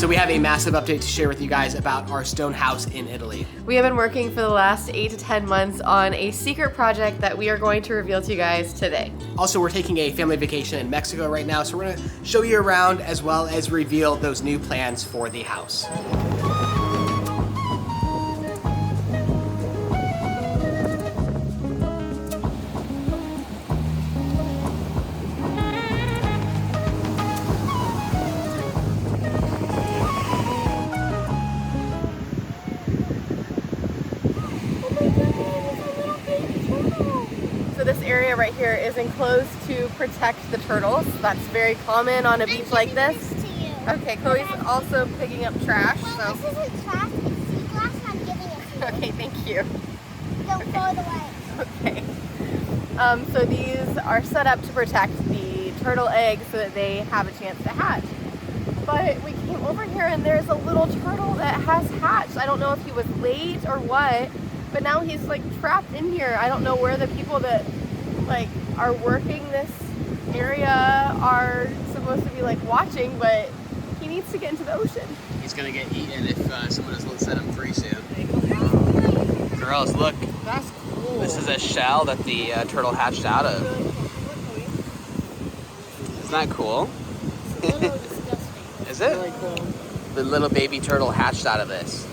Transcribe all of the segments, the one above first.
So we have a massive update to share with you guys about our stone house in Italy. We have been working for the last 8 to 10 months on a secret project that we are going to reveal to you guys today. Also, we're taking a family vacation in Mexico right now, so we're gonna show you around as well as reveal those new plans for the house. So this area right here is enclosed to protect the turtles. That's very common on a beach like this. Okay, Chloe's also picking up trash. No, this isn't trash, it's sea glass and I'm giving it to you. Okay, thank you. Don't throw it away. Okay. So these are set up to protect the turtle eggs so that they have a chance to hatch. But we came over here and there's a little turtle that has hatched. I don't know if he was late or what, but now he's like trapped in here. I don't know where the people that like are working this area are supposed to be like watching, but he needs to get into the ocean. He's gonna get eaten if someone doesn't set him free soon. Girls, look. That's cool. This is a shell that the turtle hatched out of. Isn't that cool? It's a little disgusting. Is it? Really cool. The little baby turtle hatched out of this.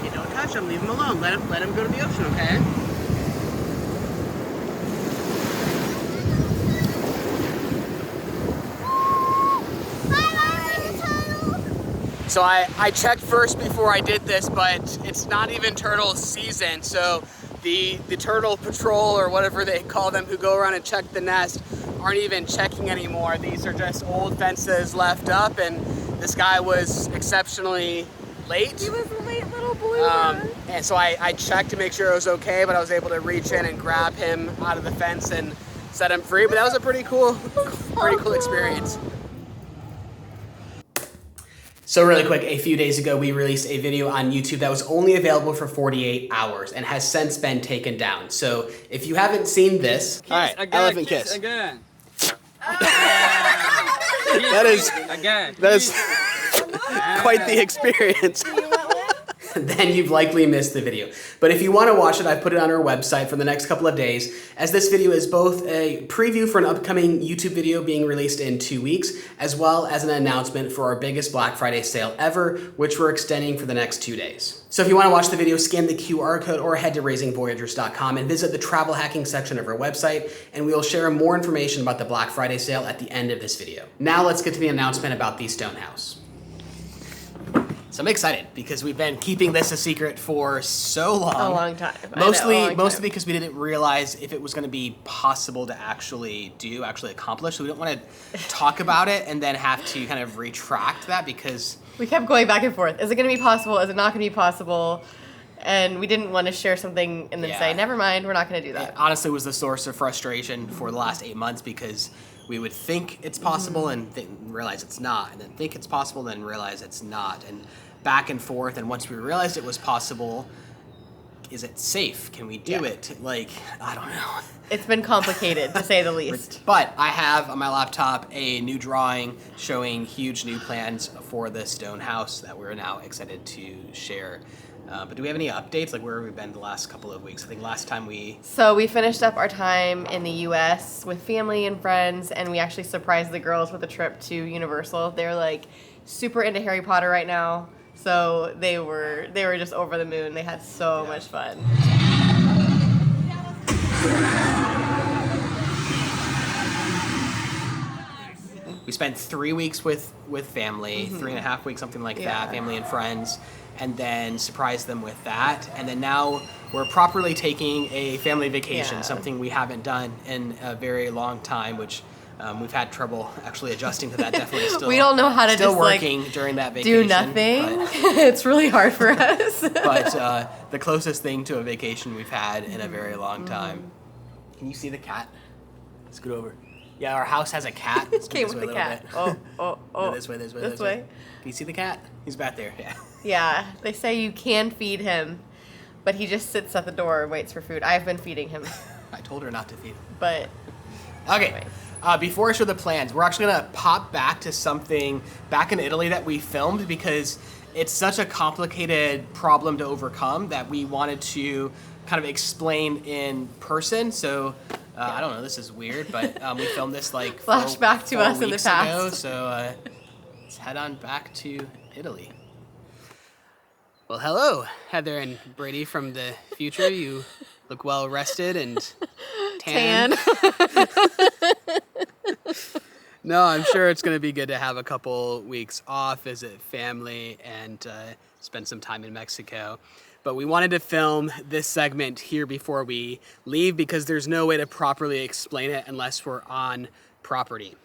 You don't touch him, leave him alone. Let him go to the ocean, okay? So I checked first before I did this, but it's not even turtle season. So the turtle patrol or whatever they call them who go around and check the nest aren't even checking anymore. These are just old fences left up, and this guy was exceptionally late. He was a late little bloomer. And so I checked to make sure it was okay, but I was able to reach in and grab him out of the fence and set him free. But that was a pretty cool experience. So really quick, a few days ago, we released a video on YouTube that was only available for 48 hours and has since been taken down. So if you haven't seen this, all right, again, elephant kiss. Again. That is quite the experience. Then you've likely missed the video. But if you want to watch it, I've put it on our website for the next couple of days, as this video is both a preview for an upcoming YouTube video being released in 2 weeks, as well as an announcement for our biggest Black Friday sale ever, which we're extending for the next 2 days. So if you want to watch the video, scan the QR code or head to raisingvoyagers.com and visit the travel hacking section of our website, and we will share more information about the Black Friday sale at the end of this video. Now let's get to the announcement about the stone house. So I'm excited because we've been keeping this a secret for so long. A long time. Mostly because we didn't realize if it was going to be possible to actually accomplish. So we don't want to talk about it and then have to kind of retract that because we kept going back and forth. Is it going to be possible? Is it not going to be possible? And we didn't want to share something and then say, never mind, we're not going to do that. It honestly was the source of frustration for the last 8 months because we would think it's possible and realize it's not, and then think it's possible, then realize it's not, and back and forth. And once we realized it was possible, is it safe? Can we do it? Like, I don't know. It's been complicated, to say the least. But I have on my laptop a new drawing showing huge new plans for the stone house that we're now excited to share. But do we have any updates? Like, where have we been the last couple of weeks? I think last time So we finished up our time in the U.S. with family and friends, and we actually surprised the girls with a trip to Universal. They're like super into Harry Potter right now, so they were just over the moon. They had so much fun. We spent 3 weeks with family, 3.5 weeks, something like that, family and friends, and then surprised them with that. And then now we're properly taking a family vacation, something we haven't done in a very long time, which we've had trouble actually adjusting to that. Definitely still. We don't know how to still just working like during that vacation. Do nothing. It's really hard for us. But the closest thing to a vacation we've had in a very long time. Can you see the cat? Scoot over. Yeah, our house has a cat. Let's go Came this with way the a little cat. bit. Oh. No, this way. This way? Can you see the cat? He's back there, yeah. Yeah, they say you can feed him, but he just sits at the door and waits for food. I've been feeding him, I told her not to feed him. but Okay, anyway. before I show the plans, we're actually gonna pop back to something back in Italy that we filmed because it's such a complicated problem to overcome that we wanted to kind of explain in person. So I don't know, this is weird, but we filmed this like Flashback to 4 us in the weeks past. ago, so let's head on back to Italy. Well, hello, Heather and Bradey from the future. You look well rested and tan. No, I'm sure it's going to be good to have a couple weeks off, visit family, and spend some time in Mexico. But we wanted to film this segment here before we leave because there's no way to properly explain it unless we're on property.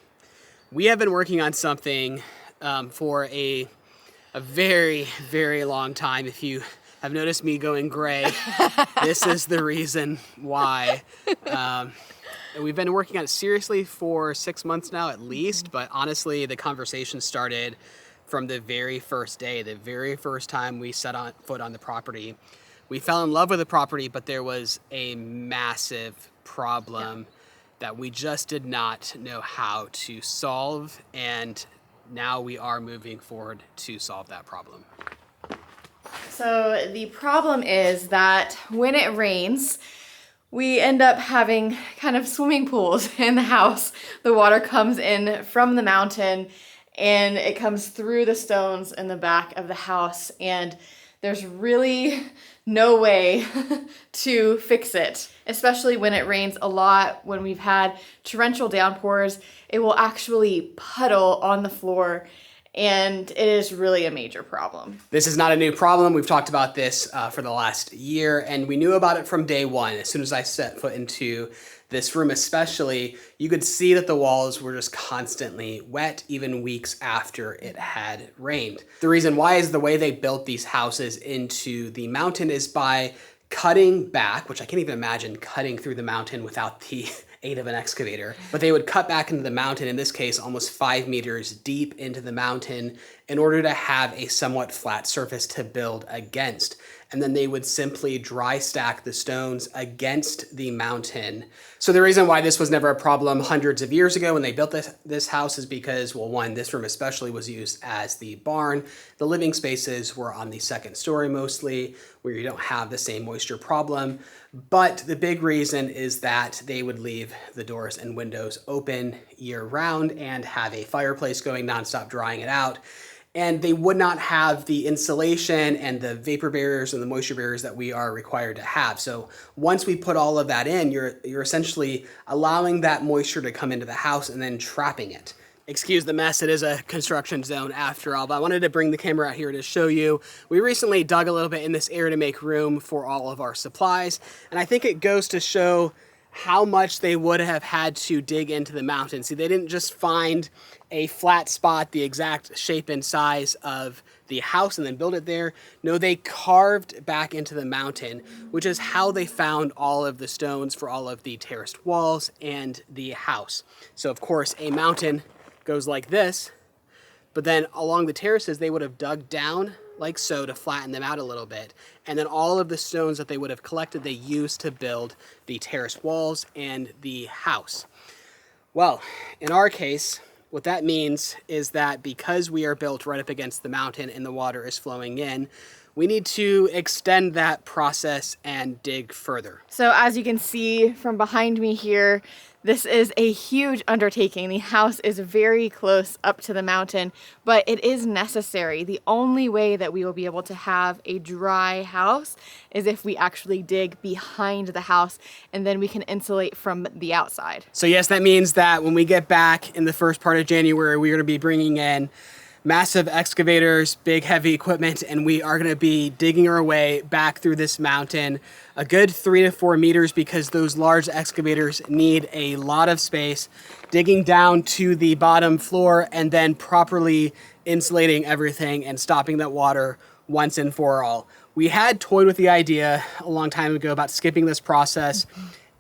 We have been working on something for a very, very long time. If you have noticed me going gray, this is the reason why. We've been working on it seriously for 6 months now at least, but honestly, the conversation started from the very first day, the very first time we set foot on the property. We fell in love with the property, but there was a massive problem that we just did not know how to solve, and now we are moving forward to solve that problem. So the problem is that when it rains, we end up having kind of swimming pools in the house. The water comes in from the mountain and it comes through the stones in the back of the house, and there's really no way to fix it, especially when it rains a lot. When we've had torrential downpours, it will actually puddle on the floor, and it is really a major problem. This is not a new problem. We've talked about this for the last year, and we knew about it from day one. As soon as I set foot into this room especially, you could see that the walls were just constantly wet, even weeks after it had rained. The reason why is the way they built these houses into the mountain is by cutting back, which I can't even imagine cutting through the mountain without the aid of an excavator, but they would cut back into the mountain, in this case almost 5 meters deep into the mountain, in order to have a somewhat flat surface to build against. And then they would simply dry stack the stones against the mountain. So the reason why this was never a problem hundreds of years ago when they built this house is because, well, one, this room especially was used as the barn. The living spaces were on the second story mostly, where you don't have the same moisture problem. But the big reason is that they would leave the doors and windows open year round and have a fireplace going nonstop, drying it out. And they would not have the insulation and the vapor barriers and the moisture barriers that we are required to have. So once we put all of that in, you're essentially allowing that moisture to come into the house and then trapping it. Excuse the mess, it is a construction zone after all, but I wanted to bring the camera out here to show you. We recently dug a little bit in this area to make room for all of our supplies, and I think it goes to show how much they would have had to dig into the mountain. See, they didn't just find a flat spot, the exact shape and size of the house, and then build it there. No, they carved back into the mountain, which is how they found all of the stones for all of the terraced walls and the house. So of course, a mountain goes like this, but then along the terraces, they would have dug down like so to flatten them out a little bit. And then all of the stones that they would have collected, they used to build the terrace walls and the house. Well, in our case, what that means is that because we are built right up against the mountain and the water is flowing in, we need to extend that process and dig further. So as you can see from behind me here, this is a huge undertaking. The house is very close up to the mountain, but it is necessary. The only way that we will be able to have a dry house is if we actually dig behind the house, and then we can insulate from the outside. So yes, that means that when we get back in the first part of January, we're going to be bringing in massive excavators, big heavy equipment, and we are going to be digging our way back through this mountain a good 3 to 4 meters, because those large excavators need a lot of space, digging down to the bottom floor and then properly insulating everything and stopping that water once and for all. We had toyed with the idea a long time ago about skipping this process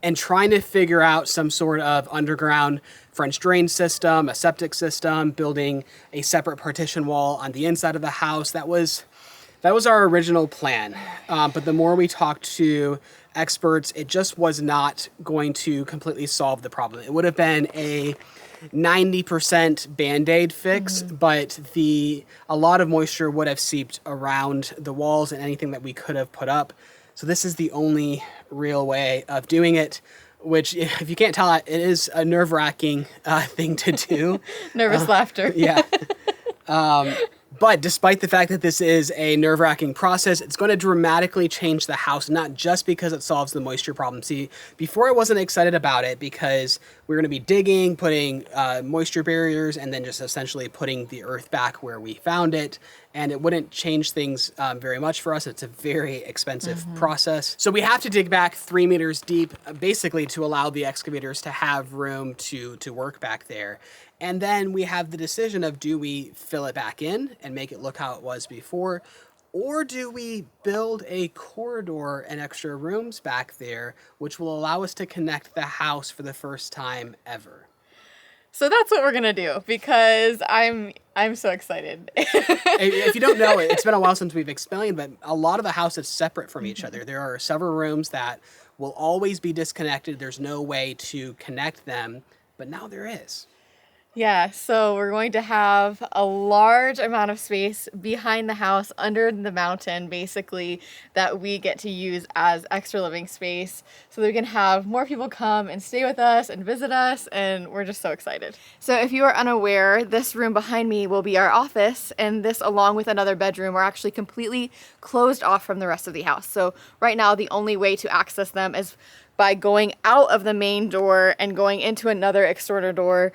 and trying to figure out some sort of underground French drain system, a septic system, building a separate partition wall on the inside of the house. That was our original plan. But the more we talked to experts, it just was not going to completely solve the problem. It would have been a 90% Band-Aid fix, but a lot of moisture would have seeped around the walls and anything that we could have put up. So this is the only real way of doing it, which, if you can't tell, it is a nerve-wracking thing to do. Nervous laughter. Yeah. But despite the fact that this is a nerve-wracking process, it's going to dramatically change the house, not just because it solves the moisture problem. See, before I wasn't excited about it because we're going to be digging, putting moisture barriers, and then just essentially putting the earth back where we found it. And it wouldn't change things very much for us. It's a very expensive process. So we have to dig back 3 meters deep, basically to allow the excavators to have room to work back there. And then we have the decision of, do we fill it back in and make it look how it was before? Or do we build a corridor and extra rooms back there, which will allow us to connect the house for the first time ever? So that's what we're gonna do, because I'm so excited. If you don't know, it's been a while since we've explained, but a lot of the house is separate from each other. There are several rooms that will always be disconnected. There's no way to connect them, but now there is. Yeah, so we're going to have a large amount of space behind the house, under the mountain, basically, that we get to use as extra living space so that we can have more people come and stay with us and visit us, and we're just so excited. So if you are unaware, this room behind me will be our office, and this, along with another bedroom, are actually completely closed off from the rest of the house. So right now, the only way to access them is by going out of the main door and going into another external door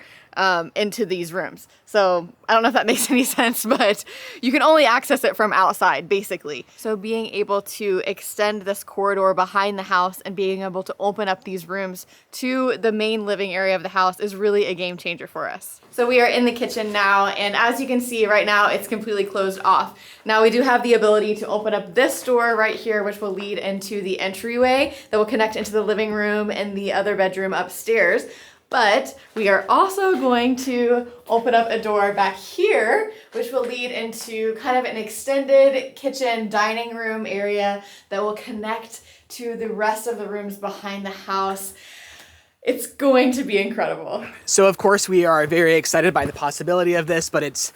into these rooms. So I don't know if that makes any sense, but you can only access it from outside, basically. So being able to extend this corridor behind the house and being able to open up these rooms to the main living area of the house is really a game changer for us. So we are in the kitchen now, and as you can see right now, it's completely closed off. Now we do have the ability to open up this door right here, which will lead into the entryway that will connect into the living room and the other bedroom upstairs. But we are also going to open up a door back here, which will lead into kind of an extended kitchen dining room area that will connect to the rest of the rooms behind the house. It's going to be incredible. So of course we are very excited by the possibility of this, but it's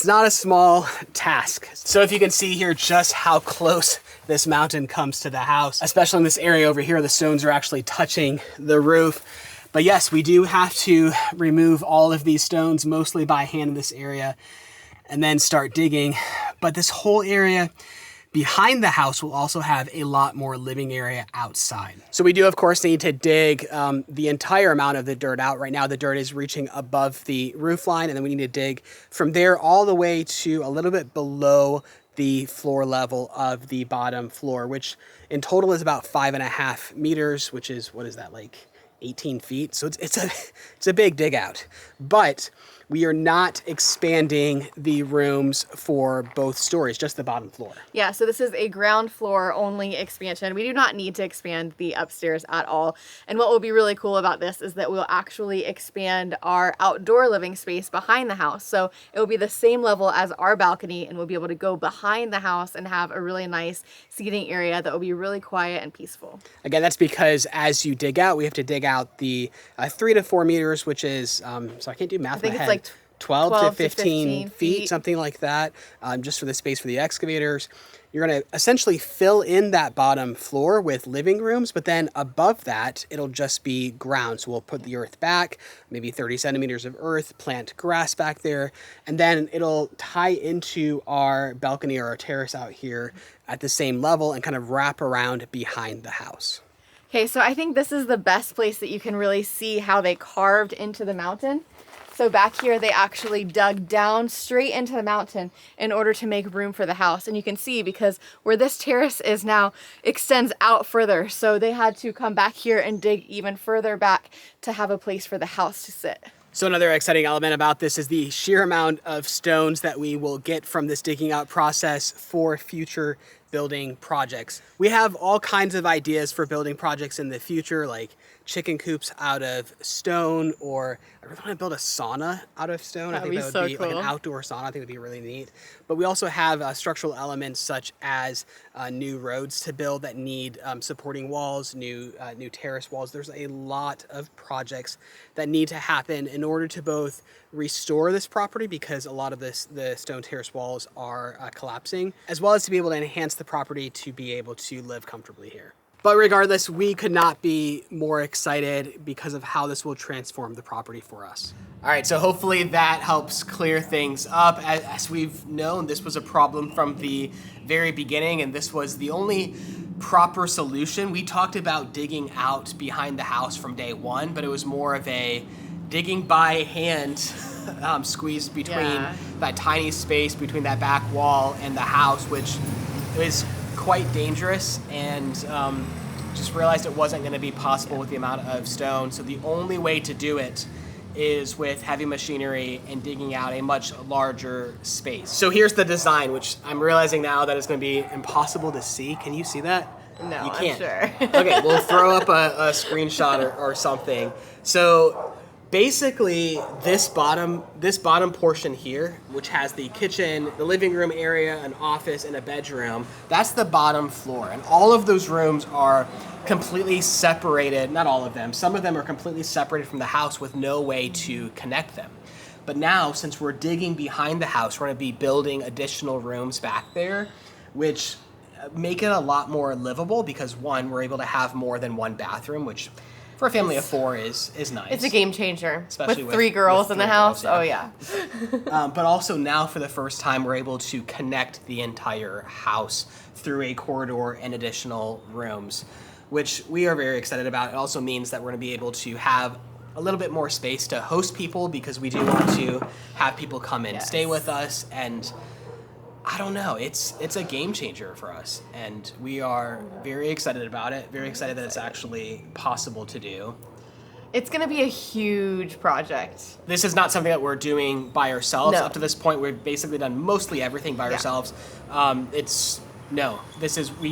not a small task. So if you can see here just how close this mountain comes to the house, especially in this area over here, the stones are actually touching the roof. But yes, we do have to remove all of these stones, mostly by hand in this area, and then start digging. But this whole area behind the house will also have a lot more living area outside. So we do, of course, need to dig the entire amount of the dirt out. Right now, the dirt is reaching above the roof line, and then we need to dig from there all the way to a little bit below the floor level of the bottom floor, which in total is about 5.5 meters, which is, what is that, like 18 feet? So it's a big dig out. But we are not expanding the rooms for both stories, just the bottom floor. Yeah, so this is a ground floor only expansion. We do not need to expand the upstairs at all. And what will be really cool about this is that we'll actually expand our outdoor living space behind the house. So it will be the same level as our balcony, and we'll be able to go behind the house and have a really nice seating area that will be really quiet and peaceful. Again, that's because as you dig out, we have to dig out the 3 to 4 meters, which is, so I can't do math in my head. Like 12 to 15 feet, something like that, just for the space for the excavators. You're going to essentially fill in that bottom floor with living rooms, but then above that, it'll just be ground. So we'll put the earth back, maybe 30 centimeters of earth, plant grass back there, and then it'll tie into our balcony or our terrace out here at the same level and kind of wrap around behind the house. Okay, so I think this is the best place that you can really see how they carved into the mountain. So back here, they actually dug down straight into the mountain in order to make room for the house. And you can see, because where this terrace is now extends out further. So they had to come back here and dig even further back to have a place for the house to sit. So another exciting element about this is the sheer amount of stones that we will get from this digging out process for future building projects. We have all kinds of ideas for building projects in the future, like chicken coops out of stone, or I really want to build a sauna out of stone. I think that would be like an outdoor sauna. I think it'd be really neat. But we also have structural elements such as new roads to build that need supporting walls, new terrace walls. There's a lot of projects that need to happen in order to both restore this property, because a lot of the stone terrace walls are collapsing, as well as to be able to enhance the property to be able to live comfortably here. But regardless, we could not be more excited because of how this will transform the property for us. All right, so hopefully that helps clear things up. As we've known, this was a problem from the very beginning, and this was the only proper solution. We talked about digging out behind the house from day one, but it was more of a digging by hand, squeezed between that tiny space between that back wall and the house, which is quite dangerous, and just realized it wasn't going to be possible with the amount of stone. So the only way to do it is with heavy machinery and digging out a much larger space. So here's the design, which I'm realizing now that it's going to be impossible to see. Can you see that? No, you can't. I'm sure. Okay, we'll throw up a screenshot or something. So basically, this bottom portion here, which has the kitchen, the living room area, an office, and a bedroom, that's the bottom floor. And all of those rooms are completely separated. Not all of them. Some of them are completely separated from the house with no way to connect them. But now, since we're digging behind the house, we're going to be building additional rooms back there, which make it a lot more livable, because one, we're able to have more than one bathroom, which for a family of four is nice. It's a game changer. Especially with three girls in the house. Oh, yeah. But also now, for the first time, we're able to connect the entire house through a corridor and additional rooms, which we are very excited about. It also means that we're going to be able to have a little bit more space to host people, because we do want to have people come and stay with us. And I don't know, it's a game changer for us, and we are very excited about it, very excited that it's actually possible to do. It's going to be a huge project. This is not something that we're doing by ourselves. No. Up to this point, we've basically done mostly everything by ourselves. We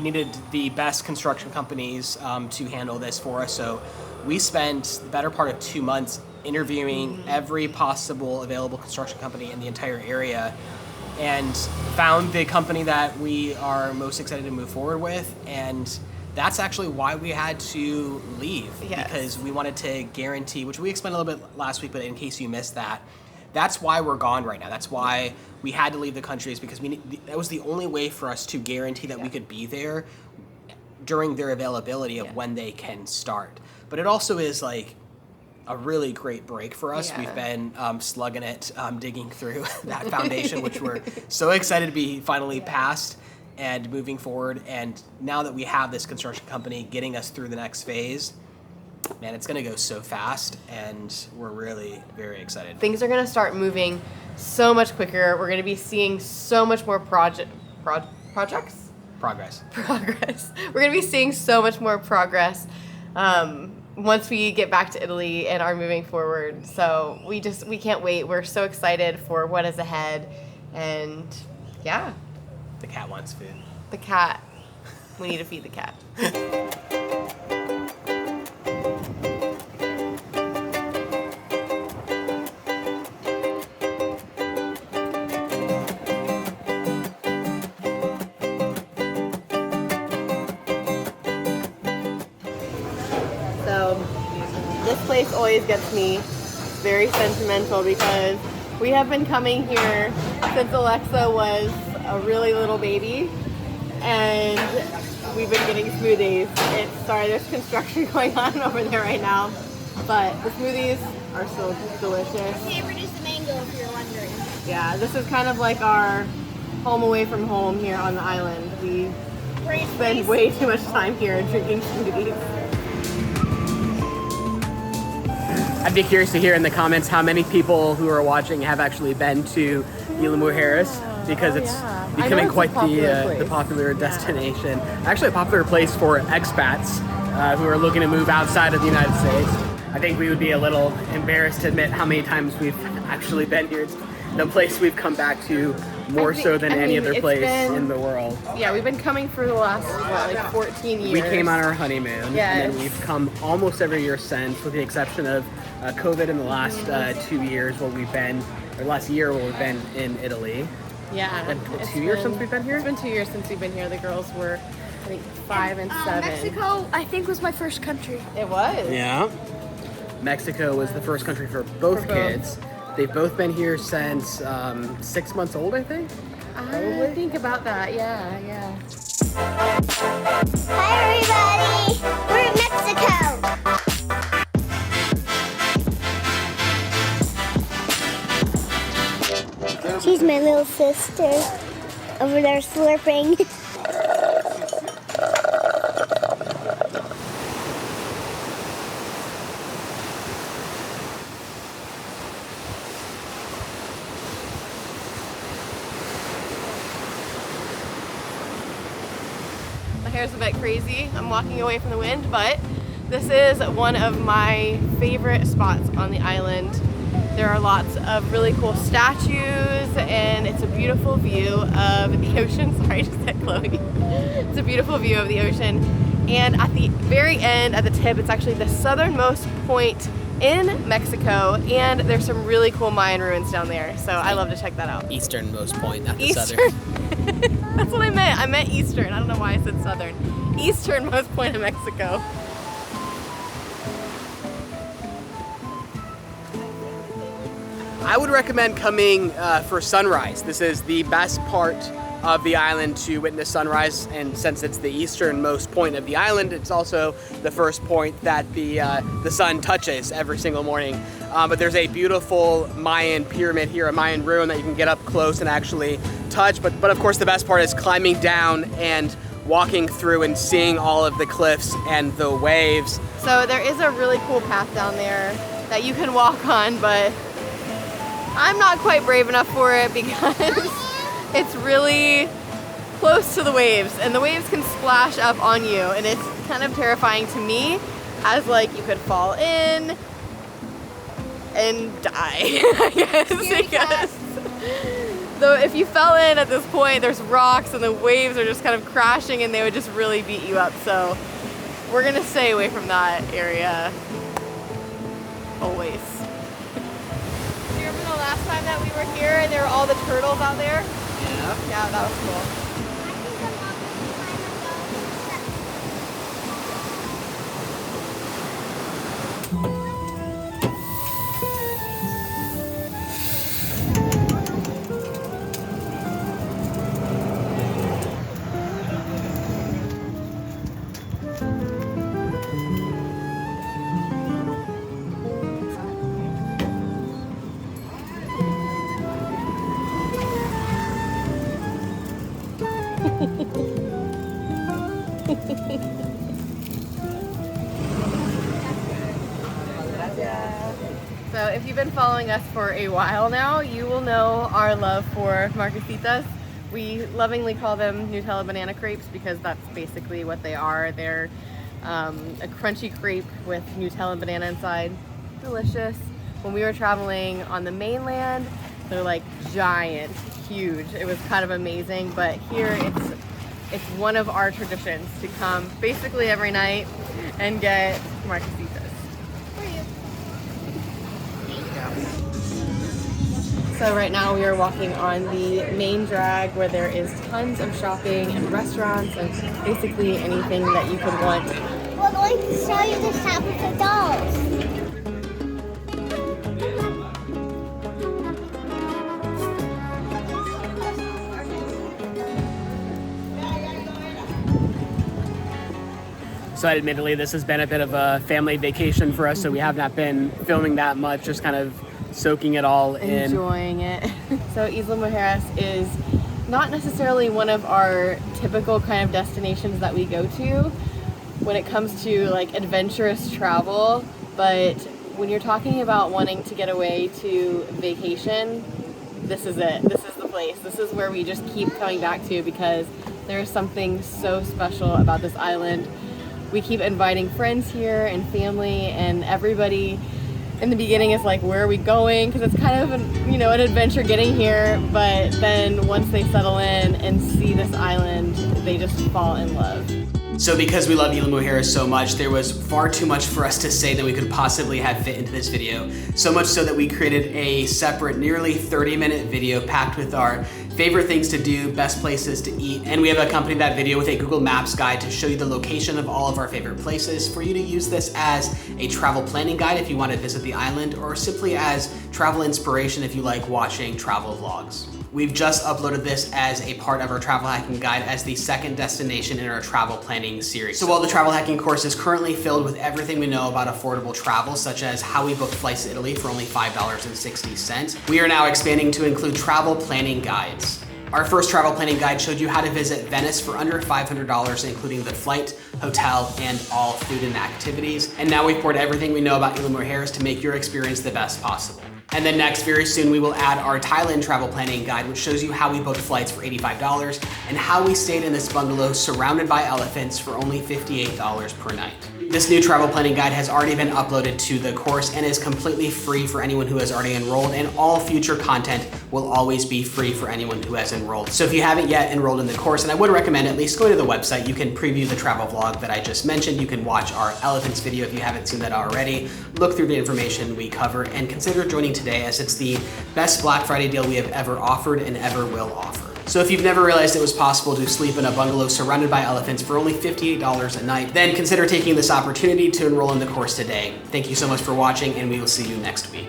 needed the best construction companies to handle this for us, so we spent the better part of 2 months interviewing every possible available construction company in the entire area, and found the company that we are most excited to move forward with. And that's actually why we had to leave, because we wanted to guarantee, which we explained a little bit last week, but in case you missed that, that's why we're gone right now. That's why we had to leave the country, is because that was the only way for us to guarantee that we could be there during their availability of when they can start. But it also is like a really great break for us. We've been slugging it, digging through that foundation, which we're so excited to be finally past and moving forward. And now that we have this construction company getting us through the next phase, man, it's going to go so fast, and we're really very excited. Things are going to start moving so much quicker. We're going to be seeing so much more projects. Progress. We're going to be seeing so much more progress once we get back to Italy and are moving forward. So we can't wait. We're so excited for what is ahead. And yeah. The cat wants food. The cat. We need to feed the cat. This place always gets me very sentimental, because we have been coming here since Alexa was a really little baby, and we've been getting smoothies. Sorry, there's construction going on over there right now, but the smoothies are so delicious. They produce the mango, if you're wondering. Yeah, this is kind of like our home away from home here on the island. We spend way too much time here drinking smoothies. I'd be curious to hear in the comments how many people who are watching have actually been to Isla Mujeres, because it's becoming quite the popular destination. Actually a popular place for expats who are looking to move outside of the United States. I think we would be a little embarrassed to admit how many times we've actually been here. It's the place we've come back to more so than any other it's place been- in the world. Yeah, we've been coming for the last, what, like 14 years. We came on our honeymoon, Yes. and then we've come almost every year since, with the exception of COVID in the last 2 years, last year while we've been in Italy. Yeah. And it's 2 years been- since we've been here? It's been 2 years since we've been here. The girls were, I think, 5 and 7. Mexico, I think, was my first country. It was. Yeah. Mexico was the first country for both For both. kids. They've both been here since 6 months old, I think. I think about that. Yeah, yeah. Hi, everybody. We're in Mexico. She's my little sister over there slurping. My hair's a bit crazy. I'm walking away from the wind, but this is one of my favorite spots on the island. There are lots of really cool statues, and it's a beautiful view of the ocean. Sorry, I just said Chloe. It's a beautiful view of the ocean. And at the very end, at the tip, it's actually the southernmost point in Mexico, and there's some really cool Mayan ruins down there. So I love to check that out. Easternmost point, not the Eastern. southern. That's what I meant. I meant eastern. I don't know why I said southern. Easternmost point of Mexico. I would recommend coming for sunrise. This is the best part of the island to witness sunrise, and since it's the easternmost point of the island, it's also the first point that the sun touches every single morning. But there's a beautiful Mayan pyramid here, a Mayan ruin that you can get up close and actually touch. But of course the best part is climbing down and walking through and seeing all of the cliffs and the waves. So there is a really cool path down there that you can walk on, but I'm not quite brave enough for it because it's really close to the waves, and the waves can splash up on you, and it's kind of terrifying to me, as like you could fall in and die, I guess. Though if you fell in at this point, there's rocks and the waves are just kind of crashing and they would just really beat you up. So we're gonna stay away from that area always. Do you remember the last time that we were here and there were all the turtles out there? Yeah. Yeah, that was cool. So if you've been following us for a while now, you will know our love for margaritas. We lovingly call them Nutella banana crepes because that's basically what they are. They're a crunchy crepe with Nutella and banana inside. Delicious. When we were traveling on the mainland, they're like giant, huge. It was kind of amazing, but here it's one of our traditions to come basically every night and get margaritas. So right now we are walking on the main drag where there is tons of shopping and restaurants and basically anything that you could want. We're going to show you the shop with the dolls. So admittedly, this has been a bit of a family vacation for us, so we have not been filming that much, just kind of soaking it all in. Enjoying it. So Isla Mujeres is not necessarily one of our typical kind of destinations that we go to when it comes to like adventurous travel, but when you're talking about wanting to get away to vacation, this is it. This is the place. This is where we just keep coming back to because there's something so special about this island. We keep inviting friends here and family, and everybody in the beginning is like, where are we going? Because it's kind of an, you know, an adventure getting here, but then once they settle in and see this island, they just fall in love. So because we love Isla Mujeres so much, there was far too much for us to say than we could possibly have fit into this video. So much so that we created a separate, nearly 30-minute video packed with our favorite things to do, best places to eat, and we have accompanied that video with a Google Maps guide to show you the location of all of our favorite places for you to use this as a travel planning guide if you want to visit the island, or simply as travel inspiration if you like watching travel vlogs. We've just uploaded this as a part of our travel hacking guide as the second destination in our travel planning series. So while the travel hacking course is currently filled with everything we know about affordable travel, such as how we booked flights to Italy for only $5.60, we are now expanding to include travel planning guides. Our first travel planning guide showed you how to visit Venice for under $500, including the flight, hotel, and all food and activities. And now we've poured everything we know about Isla Mujeres to make your experience the best possible. And then next, very soon, we will add our Thailand travel planning guide, which shows you how we booked flights for $85 and how we stayed in this bungalow surrounded by elephants for only $58 per night. This new travel planning guide has already been uploaded to the course and is completely free for anyone who has already enrolled, and all future content will always be free for anyone who has enrolled. So if you haven't yet enrolled in the course, and I would recommend at least going to the website, you can preview the travel vlog that I just mentioned. You can watch our elephants video if you haven't seen that already, look through the information we cover, and consider joining today as it's the best Black Friday deal we have ever offered and ever will offer. So if you've never realized it was possible to sleep in a bungalow surrounded by elephants for only $58 a night, then consider taking this opportunity to enroll in the course today. Thank you so much for watching, and we will see you next week.